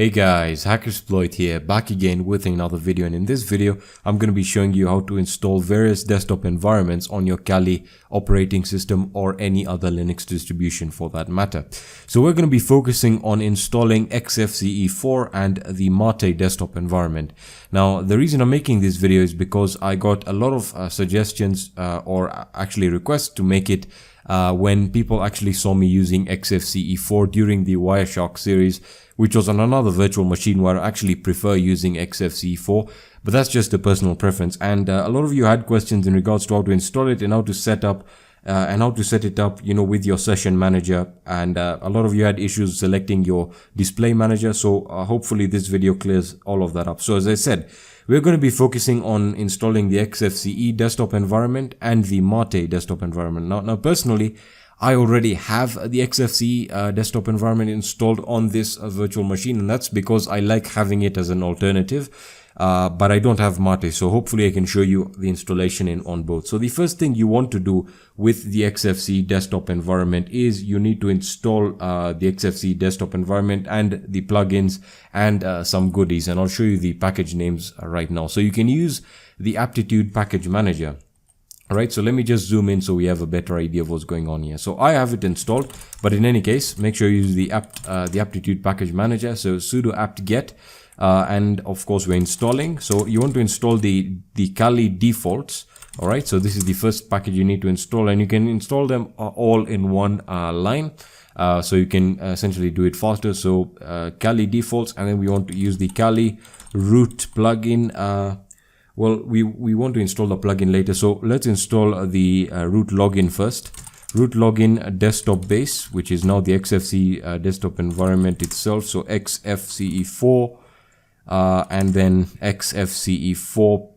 Hey guys, HackerSploit here, back again with another video, and in this video I'm going to be showing you how to install various desktop environments on your Kali operating system or any other Linux distribution for that matter. So we're going to be focusing on installing Xfce4 and the Mate desktop environment. Now the reason I'm making this video is because I got a lot of suggestions or actually requests to make it when people actually saw me using Xfce4 during the Wireshark series, which was on another virtual machine where I actually prefer using Xfce4, but that's just a personal preference. And a lot of you had questions in regards to how to install it and how to set up it up, you know, with your session manager. And a lot of you had issues selecting your display manager. So hopefully this video clears all of that up. So as I said, we're going to be focusing on installing the Xfce desktop environment and the Mate desktop environment. Now personally, I already have the Xfce desktop environment installed on this virtual machine, and that's because I like having it as an alternative, but I don't have Mate, so hopefully I can show you the installation on both. So the first thing you want to do with the Xfce desktop environment is you need to install the Xfce desktop environment and the plugins and some goodies, and I'll show you the package names right now. So you can use the Aptitude package manager. Alright, so let me just zoom in so we have a better idea of what's going on here. So I have it installed, but in any case, make sure you use the Aptitude package manager. So sudo apt-get, and of course we're installing. So you want to install the Kali defaults. Alright, so this is the first package you need to install, and you can install them all in one line. So you can essentially do it faster. So Kali defaults, and then we want to use the Kali root plugin. Well, we want to install the plugin later, so let's install the root login first. Root login desktop base, which is now the Xfce desktop environment itself. So Xfce4 and then Xfce4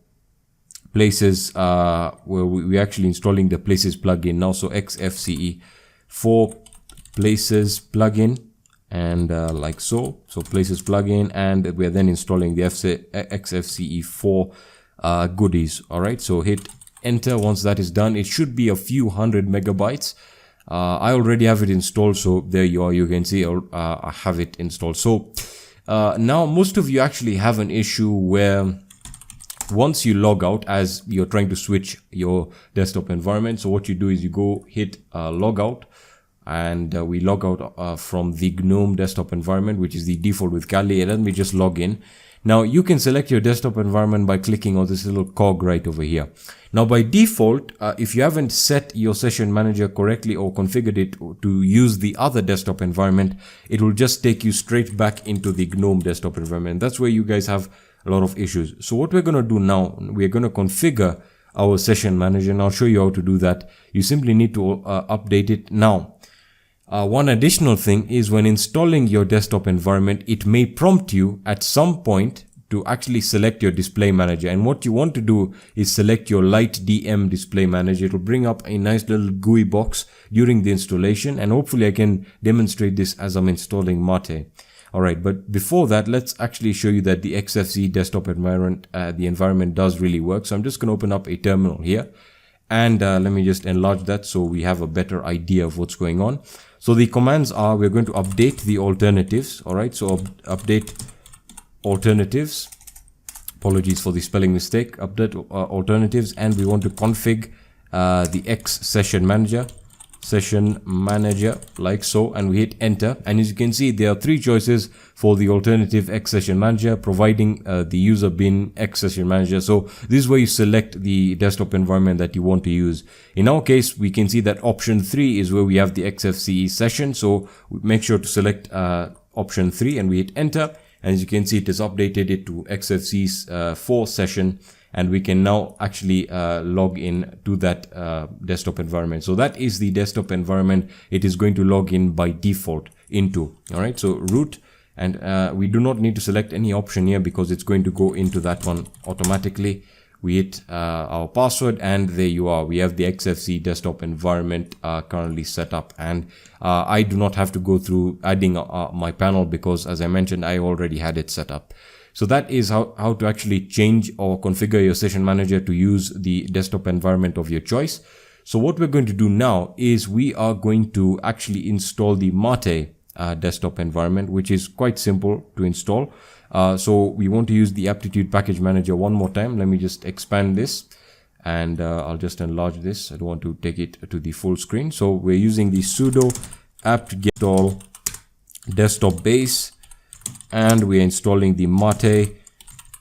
places where we're actually installing the places plugin now. So Xfce4 places plugin, and like so places plugin, and we're then installing the Xfce4 goodies. All right, so hit enter. Once that is done, it should be a few hundred megabytes. I already have it installed, so there you are. You can see I have it installed. So now most of you actually have an issue where once you log out, as you're trying to switch your desktop environment, so what you do is you go hit log out, and we log out from the GNOME desktop environment, which is the default with Kali, and then we just log in. Now you can select your desktop environment by clicking on this little cog right over here. Now by default, if you haven't set your session manager correctly or configured it to use the other desktop environment, it will just take you straight back into the GNOME desktop environment. That's where you guys have a lot of issues. So what we're going to do now, we're going to configure our session manager, and I'll show you how to do that. You simply need to update it now. One additional thing is when installing your desktop environment, it may prompt you at some point to actually select your display manager. And what you want to do is select your LightDM display manager. It will bring up a nice little GUI box during the installation, and hopefully I can demonstrate this as I'm installing Mate. Alright, but before that, let's actually show you that the Xfce desktop environment, the environment does really work. So I'm just going to open up a terminal here, and let me just enlarge that so we have a better idea of what's going on. So the commands are, we're going to update the alternatives. All right, so update alternatives. Apologies for the spelling mistake. Update alternatives, and we want to config the X session manager like so, and we hit enter. And as you can see, there are three choices for the alternative X session manager, providing the user bin X session manager. So this is where you select the desktop environment that you want to use. In our case, we can see that option 3 is where we have the Xfce session. So make sure to select option 3, and we hit enter. And as you can see, it has updated it to Xfce4 session, and we can now actually log in to that desktop environment. So that is the desktop environment it is going to log in by default into. All right, so root, and we do not need to select any option here because it's going to go into that one automatically. We hit our password, and there you are. We have the Xfce desktop environment currently set up, and I do not have to go through adding my panel because, as I mentioned, I already had it set up. So that is how to actually change or configure your session manager to use the desktop environment of your choice. So what we're going to do now is we are going to actually install the Mate desktop environment, which is quite simple to install. So we want to use the aptitude package manager one more time. Let me just expand this, and I'll just enlarge this. I don't want to take it to the full screen. So we're using the sudo apt-get install desktop base, and we're installing the mate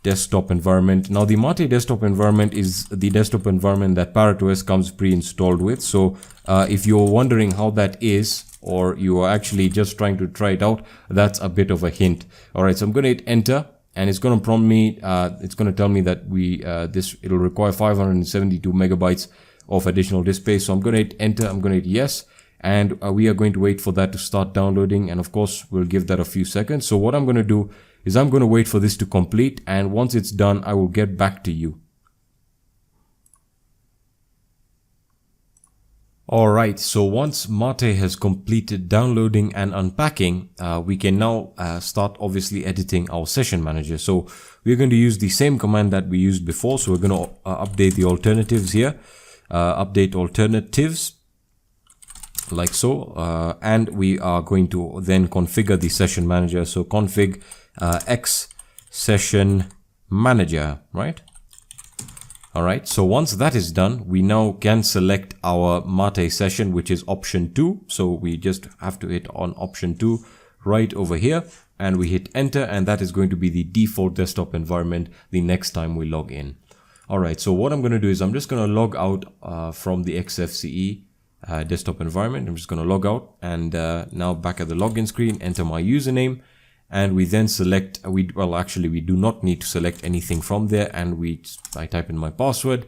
desktop environment. Now the mate desktop environment is the desktop environment that ParrotOS comes pre-installed with. So if you're wondering how that is, or you are actually just trying to try it out, that's a bit of a hint. All right, so I'm going to hit enter, and it's going to prompt me, it's going to tell me that it'll require 572 megabytes of additional disk space. So I'm going to hit enter, I'm going to hit yes, and we are going to wait for that to start downloading, and of course we'll give that a few seconds. So what I'm going to do is I'm going to wait for this to complete, and once it's done, I will get back to you. Alright, so once Mate has completed downloading and unpacking, we can now start obviously editing our session manager. So we're going to use the same command that we used before. So we're going to update the alternatives here, update alternatives like so, and we are going to then configure the session manager. So config x session manager, right? Alright, so once that is done, we now can select our Mate session, which is option 2. So we just have to hit on option 2 right over here, and we hit enter, and that is going to be the default desktop environment the next time we log in. Alright, so what I'm going to do is I'm just going to log out from the xfce desktop environment. I'm just going to log out, and now back at the login screen, enter my username. And we then select, we do not need to select anything from there, and I type in my password,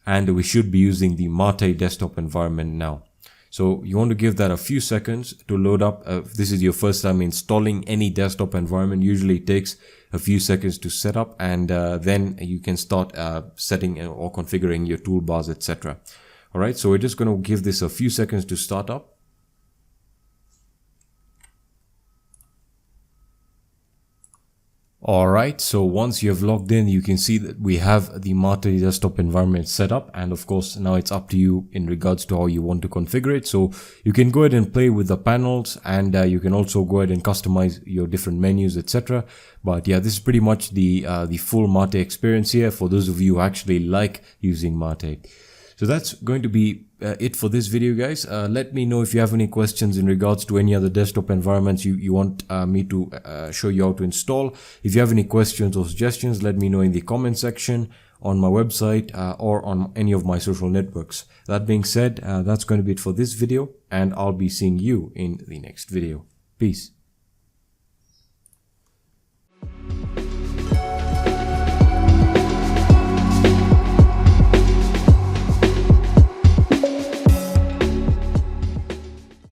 and we should be using the Mate desktop environment now. So you want to give that a few seconds to load up. If this is your first time installing any desktop environment, usually it takes a few seconds to set up, and then you can start setting or configuring your toolbars, etc. Alright, so we're just going to give this a few seconds to start up. Alright, so once you have logged in, you can see that we have the Mate desktop environment set up, and of course now it's up to you in regards to how you want to configure it. So you can go ahead and play with the panels, and you can also go ahead and customize your different menus, etc. But yeah, this is pretty much the full Mate experience here for those of you who actually like using Mate. So that's going to be it for this video, guys. Let me know if you have any questions in regards to any other desktop environments you want me to show you how to install. If you have any questions or suggestions, let me know in the comment section, on my website, or on any of my social networks. That being said, that's going to be it for this video, and I'll be seeing you in the next video. Peace.